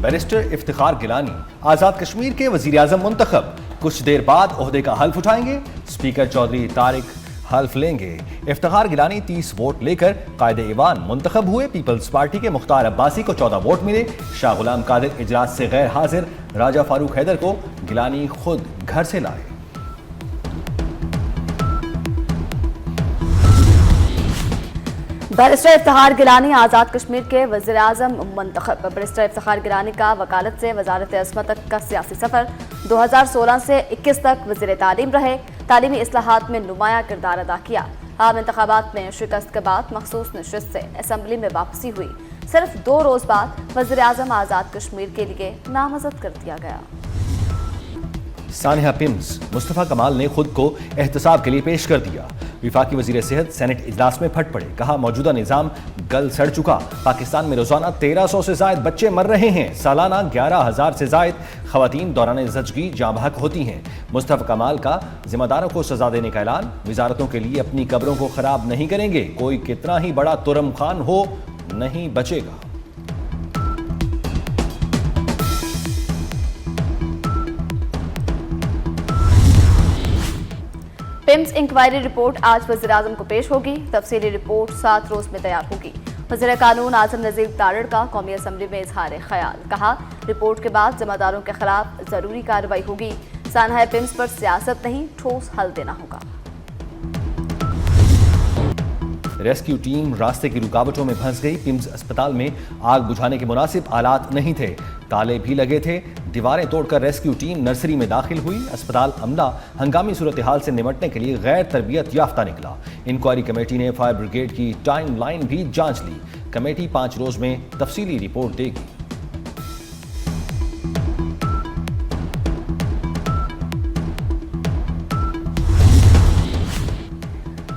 Barrister Iftikhar Gilani Azad Kashmir کے وزیر اعظم منتخب، کچھ دیر بعد عہدے کا حلف اٹھائیں گے۔ اسپیکر چودھری طارق حلف لیں گے۔ افتخار گیلانی 30 ووٹ لے کر قائد ایوان منتخب ہوئے۔ پیپلز پارٹی کے مختار عباسی کو 14 ووٹ ملے۔ شاہ غلام قادر اجلاس سے غیر حاضر، راجہ فاروق حیدر کو گیلانی خود گھر سے لائے۔ بیرسٹر افتخار گیلانی آزاد کشمیر کے وزیر اعظم منتخب۔ بیرسٹر افتخار گیلانی کا وکالت سے وزارت عصمت تک کا سیاسی سفر۔ 2016 سے 21 تک وزیر تعلیم رہے۔ تعلیمی اصلاحات میں نمایاں کردار ادا کیا۔ عام انتخابات میں شکست کے بعد مخصوص نشست سے اسمبلی میں واپسی ہوئی۔ صرف 2 روز بعد وزیر اعظم آزاد کشمیر کے لیے نامزد کر دیا گیا۔ سانحہ پمز مصطفیٰ کمال نے خود کو احتساب کے لیے پیش کر دیا۔ وفاقی وزیر صحت سینٹ اجلاس میں پھٹ پڑے، کہا موجودہ نظام گل سڑ چکا۔ پاکستان میں روزانہ 1300 سے زائد بچے مر رہے ہیں، سالانہ 11,000 سے زائد خواتین دوران زچگی جاں بحق ہوتی ہیں۔ مصطفیٰ کمال کا ذمہ داروں کو سزا دینے کا اعلان۔ وزارتوں کے لیے اپنی قبروں کو خراب نہیں کریں گے، کوئی کتنا ہی بڑا ترم خان ہو نہیں بچے گا۔ پمز انکوائری رپورٹ آج وزیر اعظم کو پیش ہوگی۔ تفصیلی رپورٹ 7 روز میں تیار ہوگی۔ وزیر قانون اعظم نذیر تارڑ کا قومی اسمبلی میں اظہار خیال، کہا رپورٹ کے بعد ذمہ داروں کے خلاف ضروری کارروائی ہوگی۔ سانحہ پمز پر سیاست نہیں، ٹھوس حل دینا ہوگا۔ ریسکیو ٹیم راستے کی رکاوٹوں میں پھنس گئی۔ پمز اسپتال میں آگ بجھانے کے مناسب آلات نہیں تھے، تالے بھی لگے تھے۔ دیواریں توڑ کر ریسکیو ٹیم نرسری میں داخل ہوئی۔ اسپتال عملہ ہنگامی صورتحال سے نمٹنے کے لیے غیر تربیت یافتہ نکلا۔ انکوائری کمیٹی نے فائر بریگیڈ کی ٹائم لائن بھی جانچ لی۔ کمیٹی 5 روز میں تفصیلی رپورٹ دے گی۔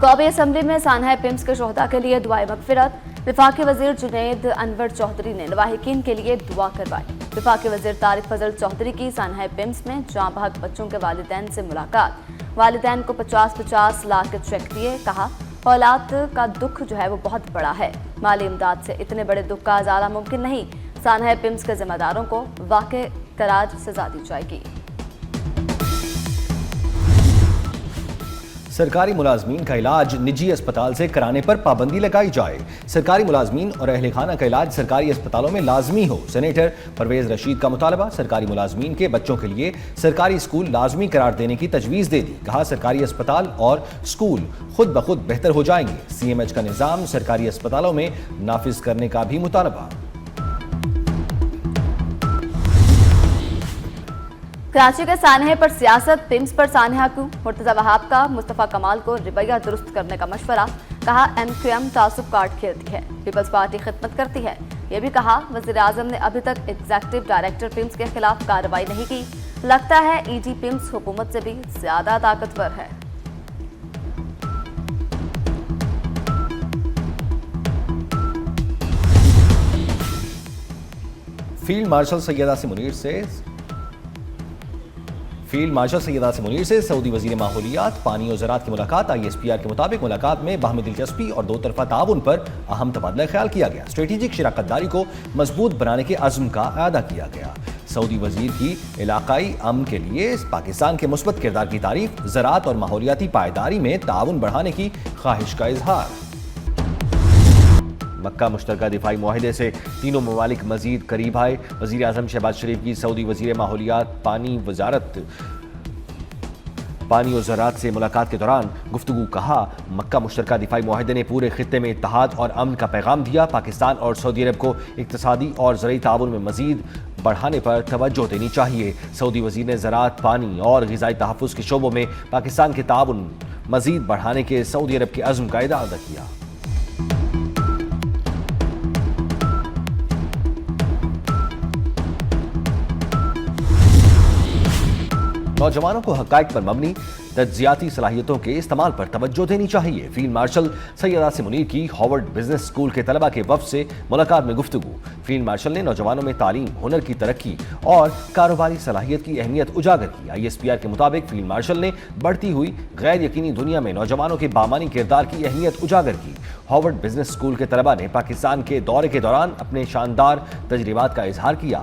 قومی اسمبلی میں سانحہ پمز کے شہداء کے لیے دعائے مغفرت۔ وفاقی وزیر جنید انور چودھری نے لاحقین کے لیے دعا کروائی۔ وفاقی وزیر طارق فضل چودھری کی سانحہ پمز میں جاں بحق بچوں کے والدین سے ملاقات۔ والدین کو 50-50 لاکھ کے چیک دیے، کہا اولاد کا دکھ جو ہے وہ بہت بڑا ہے، مالی امداد سے اتنے بڑے دکھ کا ازالہ ممکن نہیں۔ سانحہ پمز کے ذمہ داروں کو واقع تراج سزا دی جائے گی۔ سرکاری ملازمین کا علاج نجی اسپتال سے کرانے پر پابندی لگائی جائے۔ سرکاری ملازمین اور اہل خانہ کا علاج سرکاری اسپتالوں میں لازمی ہو۔ سینیٹر پرویز رشید کا مطالبہ، سرکاری ملازمین کے بچوں کے لیے سرکاری اسکول لازمی قرار دینے کی تجویز دے دی۔ کہا سرکاری اسپتال اور اسکول خود بخود بہتر ہو جائیں گے۔ سی ایم ایچ کا نظام سرکاری اسپتالوں میں نافذ کرنے کا بھی مطالبہ۔ کراچی کے سانحے پر سیاست، پمز پر سانحہ کیوں؟ مرتضی وہاب کا مصطفیٰ کمال کو رویہ درست کرنے کا مشورہ، کہا ایم کیو ایم تعصب کارڈ کھیلتی ہے، پیپلز پارٹی خدمت کرتی ہے۔ یہ بھی کہا وزیر اعظم نے ابھی تک ایگزیکٹو ڈائریکٹر پمز کے خلاف کارروائی نہیں کی، لگتا ہے ای ڈی پمز حکومت سے بھی زیادہ طاقتور ہے۔ فیلڈ مارشل سیدہ سے منیر سے سعودی وزیر ماحولیات، پانی و زراعت کی ملاقات۔ آئی ایس پی آر کے مطابق ملاقات میں باہمی دلچسپی اور 2 طرفہ تعاون پر اہم تبادلہ خیال کیا گیا۔ اسٹریٹجک شراکت داری کو مضبوط بنانے کے عزم کا اعادہ کیا گیا۔ سعودی وزیر کی علاقائی امن کے لیے پاکستان کے مثبت کردار کی تعریف، زراعت اور ماحولیاتی پائیداری میں تعاون بڑھانے کی خواہش کا اظہار۔ مکہ مشترکہ دفاعی معاہدے سے تینوں ممالک مزید قریب آئے۔ وزیر اعظم شہباز شریف کی سعودی وزیر ماحولیات، پانی و زراعت سے ملاقات کے دوران گفتگو، کہا مکہ مشترکہ دفاعی معاہدے نے پورے خطے میں اتحاد اور امن کا پیغام دیا۔ پاکستان اور سعودی عرب کو اقتصادی اور زرعی تعاون میں مزید بڑھانے پر توجہ دینی چاہیے۔ سعودی وزیر نے زراعت، پانی اور غذائی تحفظ کے شعبوں میں پاکستان کے تعاون مزید بڑھانے کے سعودی عرب کے عزم کا اعادہ کیا۔ نوجوانوں کو حقائق پر مبنی تجزیاتی صلاحیتوں کے استعمال پر توجہ دینی چاہیے۔ فیلڈ مارشل سیدہ سے منیر کی ہارورڈ بزنس اسکول کے طلبہ کے وفد سے ملاقات میں گفتگو۔ فیلڈ مارشل نے نوجوانوں میں تعلیم، ہنر کی ترقی اور کاروباری صلاحیت کی اہمیت اجاگر کی۔ آئی ایس پی آر کے مطابق فیلڈ مارشل نے بڑھتی ہوئی غیر یقینی دنیا میں نوجوانوں کے بامانی کردار کی اہمیت اجاگر کی۔ ہارورڈ بزنس اسکول کے طلبہ نے پاکستان کے دورے کے دوران اپنے شاندار تجربات کا اظہار کیا۔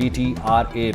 PTRA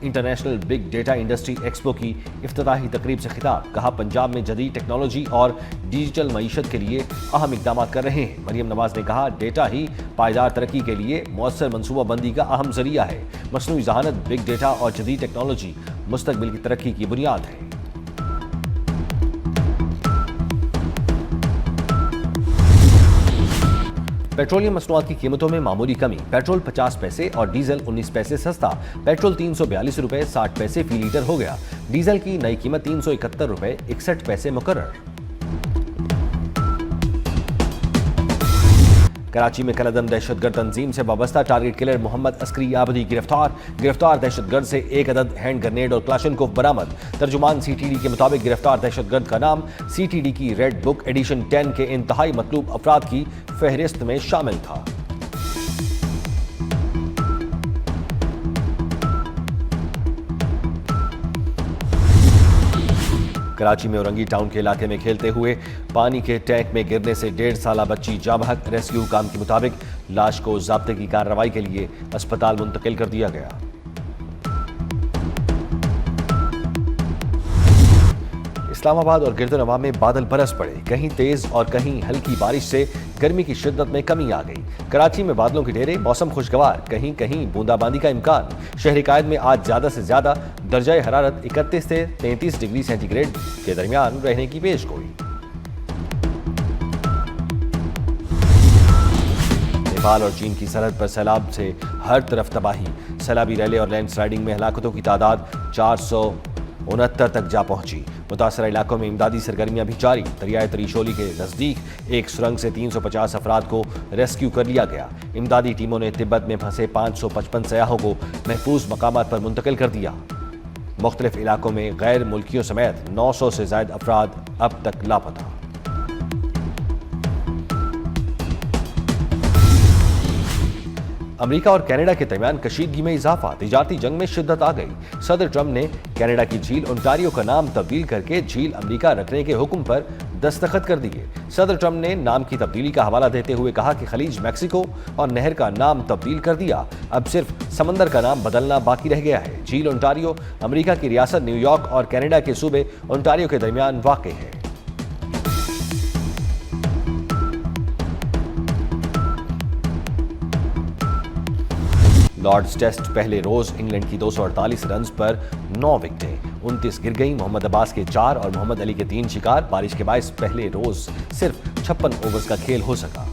international big data industry expo کی افتتاحی تقریب سے خطاب، کہا پنجاب میں جدید ٹیکنالوجی اور ڈیجیٹل معیشت کے لیے اہم اقدامات کر رہے ہیں۔ مریم نواز نے کہا ڈیٹا ہی پائیدار ترقی کے لیے مؤثر منصوبہ بندی کا اہم ذریعہ ہے۔ مصنوعی ذہانت، بگ ڈیٹا اور جدید ٹیکنالوجی مستقبل کی ترقی کی بنیاد ہے۔ پیٹرولیم مصنوعات کی قیمتوں میں معمولی کمی، پیٹرول 50 پیسے اور ڈیزل 19 پیسے سستا، پیٹرول 342 روپے 60 پیسے فی لیٹر ہو گیا، ڈیزل کی نئی قیمت 371 روپے 61 پیسے مقرر۔ کراچی میں کالعدم دہشت گرد تنظیم سے وابستہ ٹارگٹ کلر محمد عسکری آبدی گرفتار دہشت گرد سے 1 عدد ہینڈ گرنیڈ اور کلاشنکوف برآمد۔ ترجمان سی ٹی ڈی کے مطابق گرفتار دہشت گرد کا نام سی ٹی ڈی کی ریڈ بک ایڈیشن 10 کے انتہائی مطلوب افراد کی فہرست میں شامل تھا۔ کراچی میں اورنگی ٹاؤن کے علاقے میں کھیلتے ہوئے پانی کے ٹینک میں گرنے سے 1.5 سالہ بچی جاں بحق، ریسکیو حکام کے مطابق لاش کو ضابطے کی کارروائی کے لیے اسپتال منتقل کر دیا گیا۔ اسلام آباد اور گرد نواح میں بادل برس پڑے، کہیں تیز اور کہیں ہلکی بارش سے گرمی کی شدت میں کمی آ گئی۔ کراچی میں بادلوں کے ڈھیرے، موسم خوشگوار، کہیں کہیں بوندا باندی کا امکان۔ شہر قائد میں آج زیادہ سے زیادہ درجہ حرارت 31 سے 33 ڈگری سینٹی گریڈ کے درمیان رہنے کی پیشگوئی۔ نیپال اور چین کی سرحد پر سیلاب سے ہر طرف تباہی، سیلابی ریلے اور لینڈ سلائیڈنگ میں ہلاکتوں کی تعداد 469 تک جا پہنچی۔ متاثرہ علاقوں میں امدادی سرگرمیاں بھی جاری، دریائے تریشولی کے نزدیک ایک سرنگ سے 350 افراد کو ریسکیو کر لیا گیا۔ امدادی ٹیموں نے تبت میں پھنسے 555 سیاحوں کو محفوظ مقامات پر منتقل کر دیا۔ مختلف علاقوں میں غیر ملکیوں سمیت 900 سے زائد افراد اب تک لاپتہ۔ امریکہ اور کینیڈا کے درمیان کشیدگی میں اضافہ، تجارتی جنگ میں شدت آ گئی۔ صدر ٹرمپ نے کینیڈا کی جھیل اونٹاریو کا نام تبدیل کر کے جھیل امریکہ رکھنے کے حکم پر دستخط کر دیے۔ صدر ٹرمپ نے نام کی تبدیلی کا حوالہ دیتے ہوئے کہا کہ خلیج میکسیکو اور نہر کا نام تبدیل کر دیا، اب صرف سمندر کا نام بدلنا باقی رہ گیا ہے۔ جھیل اونٹاریو امریکہ کی ریاست نیو یارک اور کینیڈا کے صوبے اونٹاریو کے درمیان واقع ہے۔ لارڈز ٹیسٹ پہلے روز انگلینڈ کی 248 رنز پر 9 وکٹیں، 29 گر گئیں۔ محمد عباس کے 4 اور محمد علی کے 3 شکار، بارش کے باعث پہلے روز صرف 56 اوورز کا کھیل ہو سکا۔